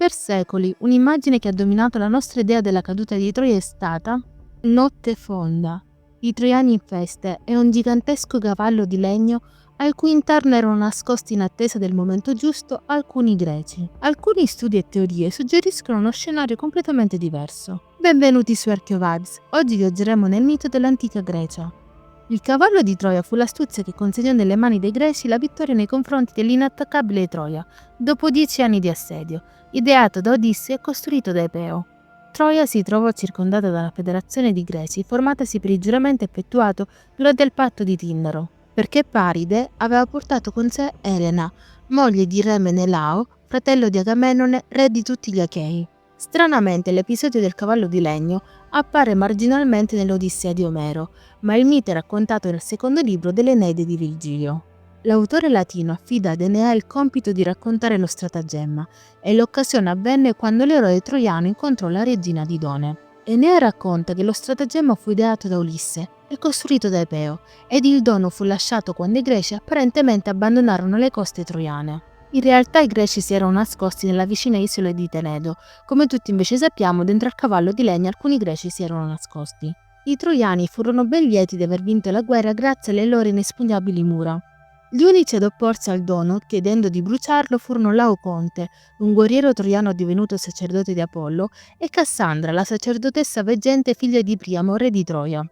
Per secoli, un'immagine che ha dominato la nostra idea della caduta di Troia è stata Notte fonda. I troiani in feste e un gigantesco cavallo di legno al cui interno erano nascosti in attesa del momento giusto alcuni greci. Alcuni studi e teorie suggeriscono uno scenario completamente diverso. Benvenuti su Archeovibes, oggi viaggeremo nel mito dell'antica Grecia. Il cavallo di Troia fu l'astuzia che consegnò nelle mani dei greci la vittoria nei confronti dell'inattaccabile Troia, dopo 10 anni di assedio, ideato da Odisseo e costruito da Epeo. Troia si trovò circondata da una federazione di greci formatasi per il giuramento effettuato durante il patto di Tinnaro, perché Paride aveva portato con sé Elena, moglie di re Menelao, fratello di Agamennone, re di tutti gli Achei. Stranamente l'episodio del cavallo di legno appare marginalmente nell'Odissea di Omero, ma il mito è raccontato nel secondo libro dell'Eneide di Virgilio. L'autore latino affida ad Enea il compito di raccontare lo stratagemma e l'occasione avvenne quando l'eroe troiano incontrò la regina Didone. Enea racconta che lo stratagemma fu ideato da Ulisse e costruito da Epeo, ed il dono fu lasciato quando i greci apparentemente abbandonarono le coste troiane. In realtà i greci si erano nascosti nella vicina isola di Tenedo, come tutti invece sappiamo dentro al cavallo di legno alcuni greci si erano nascosti. I troiani furono ben lieti di aver vinto la guerra grazie alle loro inespugnabili mura. Gli unici ad opporsi al dono, chiedendo di bruciarlo, furono Laoconte, un guerriero troiano divenuto sacerdote di Apollo, e Cassandra, la sacerdotessa veggente figlia di Priamo, re di Troia.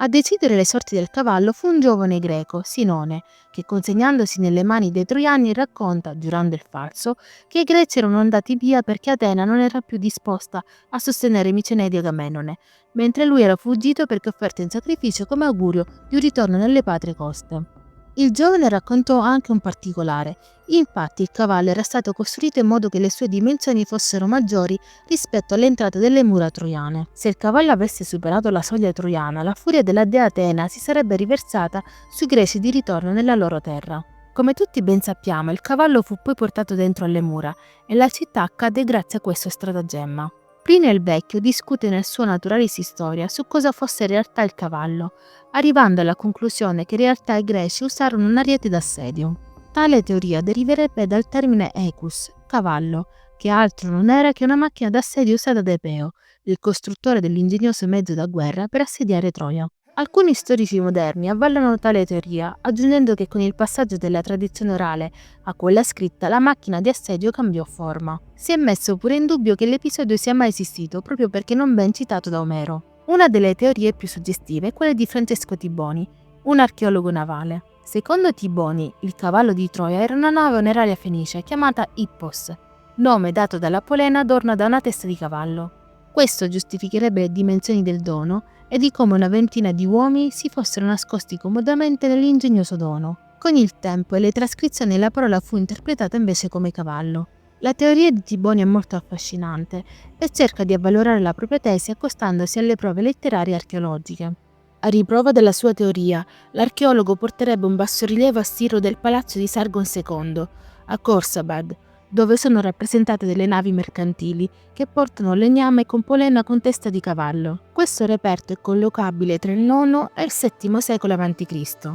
A decidere le sorti del cavallo fu un giovane greco, Sinone, che consegnandosi nelle mani dei troiani racconta, giurando il falso, che i greci erano andati via perché Atena non era più disposta a sostenere i Micenei di Agamennone, mentre lui era fuggito perché offerto in sacrificio come augurio di un ritorno nelle patrie coste. Il giovane raccontò anche un particolare. Infatti il cavallo era stato costruito in modo che le sue dimensioni fossero maggiori rispetto all'entrata delle mura troiane. Se il cavallo avesse superato la soglia troiana, la furia della dea Atena si sarebbe riversata sui greci di ritorno nella loro terra. Come tutti ben sappiamo, il cavallo fu poi portato dentro alle mura e la città cadde grazie a questo stratagemma. Plinio il Vecchio discute nel suo Naturalis Historia su cosa fosse in realtà il cavallo, arrivando alla conclusione che in realtà i greci usarono un ariete d'assedio. Tale teoria deriverebbe dal termine equus, cavallo, che altro non era che una macchina d'assedio usata da Epeo, il costruttore dell'ingegnoso mezzo da guerra per assediare Troia. Alcuni storici moderni avvallano tale teoria, aggiungendo che con il passaggio della tradizione orale a quella scritta la macchina di assedio cambiò forma. Si è messo pure in dubbio che l'episodio sia mai esistito proprio perché non ben citato da Omero. Una delle teorie più suggestive è quella di Francesco Tiboni, un archeologo navale. Secondo Tiboni, il cavallo di Troia era una nave oneraria fenicia chiamata Ippos, nome dato dalla polena adorna da una testa di cavallo. Questo giustificherebbe le dimensioni del dono e di come una ventina di uomini si fossero nascosti comodamente nell'ingegnoso dono. Con il tempo e le trascrizioni la parola fu interpretata invece come cavallo. La teoria di Tiboni è molto affascinante e cerca di avvalorare la propria tesi accostandosi alle prove letterarie e archeologiche. A riprova della sua teoria, l'archeologo porterebbe un bassorilievo assiro del palazzo di Sargon II, a Khorsabad, dove sono rappresentate delle navi mercantili che portano legname con polena con testa di cavallo. Questo reperto è collocabile tra il IX e il VII secolo a.C.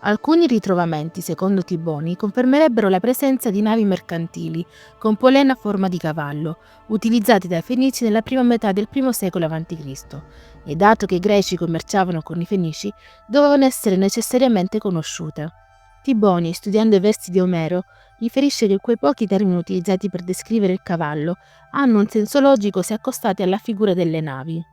Alcuni ritrovamenti, secondo Tiboni, confermerebbero la presenza di navi mercantili con polena a forma di cavallo, utilizzati dai Fenici nella prima metà del I secolo a.C. E dato che i greci commerciavano con i Fenici, dovevano essere necessariamente conosciute. Tiboni, studiando i versi di Omero, riferisce che quei pochi termini utilizzati per descrivere il cavallo hanno un senso logico se accostati alla figura delle navi.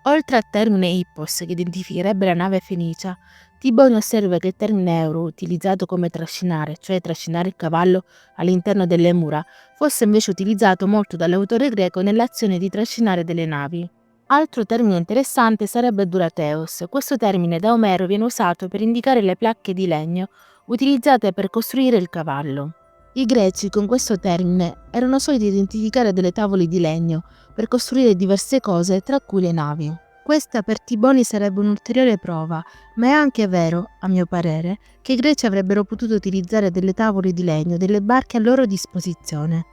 Oltre al termine Ippos, che identificherebbe la nave fenicia, Tiboni osserva che il termine euro, utilizzato come trascinare, cioè trascinare il cavallo all'interno delle mura, fosse invece utilizzato molto dall'autore greco nell'azione di trascinare delle navi. Altro termine interessante sarebbe durateos. Questo termine da Omero viene usato per indicare le placche di legno utilizzate per costruire il cavallo. I greci con questo termine erano soliti identificare delle tavole di legno per costruire diverse cose, tra cui le navi. Questa per Tiboni sarebbe un'ulteriore prova, ma è anche vero, a mio parere, che i greci avrebbero potuto utilizzare delle tavole di legno, delle barche a loro disposizione.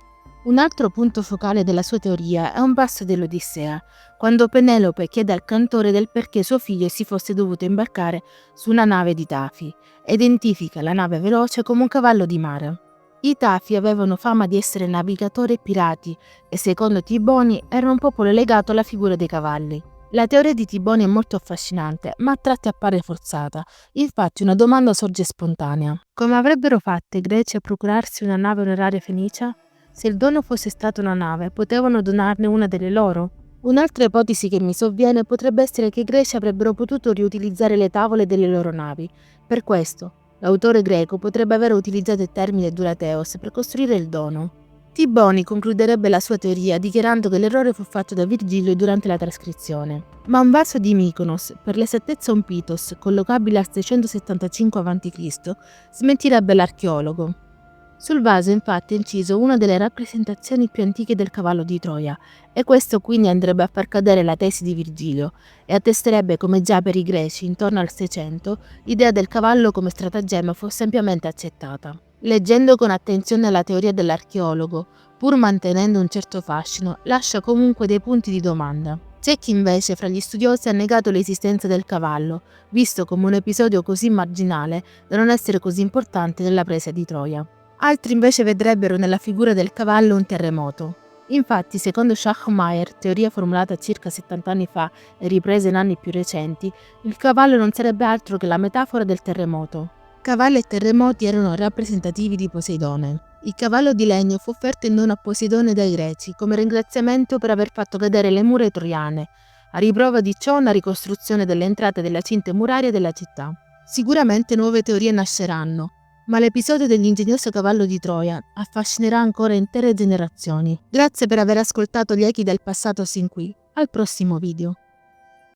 Un altro punto focale della sua teoria è un passo dell'Odissea, quando Penelope chiede al cantore del perché suo figlio si fosse dovuto imbarcare su una nave di Tafi, e identifica la nave veloce come un cavallo di mare. I Tafi avevano fama di essere navigatori e pirati e secondo Tiboni erano un popolo legato alla figura dei cavalli. La teoria di Tiboni è molto affascinante, ma a tratti appare forzata. Infatti una domanda sorge spontanea. Come avrebbero fatto i greci a procurarsi una nave onoraria fenicia? Se il dono fosse stata una nave, potevano donarne una delle loro? Un'altra ipotesi che mi sovviene potrebbe essere che i greci avrebbero potuto riutilizzare le tavole delle loro navi. Per questo, l'autore greco potrebbe aver utilizzato il termine Durateos per costruire il dono. Tiboni concluderebbe la sua teoria dichiarando che l'errore fu fatto da Virgilio durante la trascrizione. Ma un vaso di Mykonos, per l'esattezza un pitos, collocabile al 675 a.C., smentirebbe l'archeologo. Sul vaso infatti è inciso una delle rappresentazioni più antiche del cavallo di Troia, e questo quindi andrebbe a far cadere la tesi di Virgilio e attesterebbe come già per i greci intorno al 600 l'idea del cavallo come stratagemma fosse ampiamente accettata. Leggendo con attenzione la teoria dell'archeologo, pur mantenendo un certo fascino, lascia comunque dei punti di domanda. C'è chi invece fra gli studiosi ha negato l'esistenza del cavallo, visto come un episodio così marginale da non essere così importante nella presa di Troia. Altri invece vedrebbero nella figura del cavallo un terremoto. Infatti, secondo Schachmeier, teoria formulata circa 70 anni fa e ripresa in anni più recenti, il cavallo non sarebbe altro che la metafora del terremoto. Cavalli e terremoti erano rappresentativi di Poseidone. Il cavallo di legno fu offerto in dono a Poseidone dai greci come ringraziamento per aver fatto cadere le mura troiane. A riprova di ciò una ricostruzione delle entrate della cinta muraria della città. Sicuramente nuove teorie nasceranno, ma l'episodio dell'ingegnoso cavallo di Troia affascinerà ancora intere generazioni. Grazie per aver ascoltato gli echi del passato sin qui. Al prossimo video.